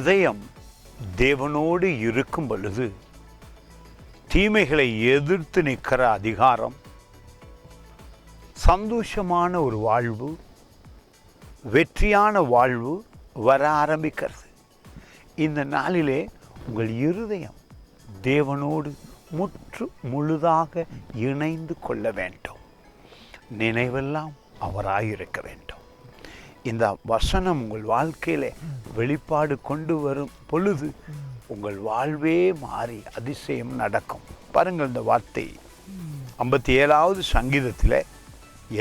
இதயம் தேவனோடு இருக்கும் பொழுது தீமைகளை எதிர்த்து நிற்கிற அதிகாரம், சந்தோஷமான ஒரு வாழ்வு, வெற்றியான வாழ்வு வர ஆரம்பிக்கிறது. இந்த நாளிலே உங்கள் இருதயம் தேவனோடு முற்று முழுதாக இணைந்து கொள்ள வேண்டும். நினைவெல்லாம் அவராயிருக்க வேண்டும். இந்த வசனம் உங்கள் வாழ்க்கையில் வெளிப்பாடு கொண்டு வரும் பொழுது உங்கள் வாழ்வே மாறி அதிசயம் நடக்கும். பாருங்கள், இந்த வார்த்தை 57வது சங்கீதத்தில்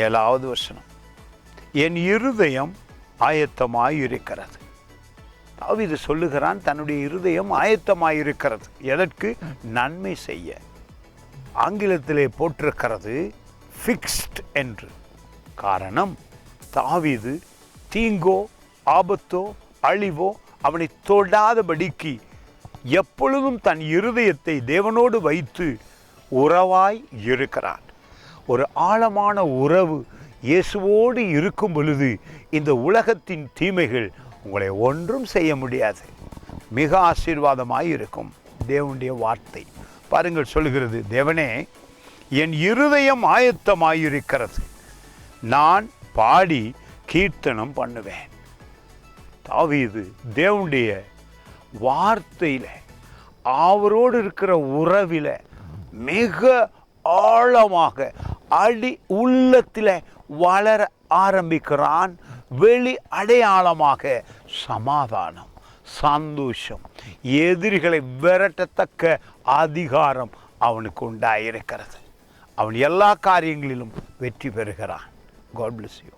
7வது வசனம், என் இருதயம் ஆயத்தமாயிருக்கிறது. தாவீது சொல்லுகிறான், தன்னுடைய இருதயம் ஆயத்தமாயிருக்கிறது. எதற்கு? நன்மை செய்ய. ஆங்கிலத்திலே போட்டிருக்கிறது ஃபிக்ஸ்ட் என்று. காரணம், தாவீது தீங்கோ ஆபத்தோ அழிவோ அவனை தொடாதபடிக்கு எப்பொழுதும் தன் இருதயத்தை தேவனோடு வைத்து உறவாய் இருக்கிறான். ஒரு ஆழமான உறவு இயேசுவோடு இருக்கும் பொழுது இந்த உலகத்தின் தீமைகள் உங்களை ஒன்றும் செய்ய முடியாது. மிக ஆசீர்வாதமாய் இருக்கும் தேவனுடைய வார்த்தை. பாருங்கள், சொல்லுகிறது, தேவனே என் இருதயம் ஆயத்தமாயிருக்கிறது, நான் பாடி கீர்த்தனம் பண்ணுவேன். தாவீது தேவனுடைய வார்த்தையில், அவரோடு இருக்கிற உறவில் மிக ஆழமாக அடி உள்ளத்தில் வளர ஆரம்பிக்கிறான். வெளி அடையாளமாக சமாதானம், சந்தோஷம், எதிரிகளை விரட்டத்தக்க அதிகாரம் அவனுக்கு உண்டாயிருக்கிறது. அவன் எல்லா காரியங்களிலும் வெற்றி பெறுகிறான். God bless you.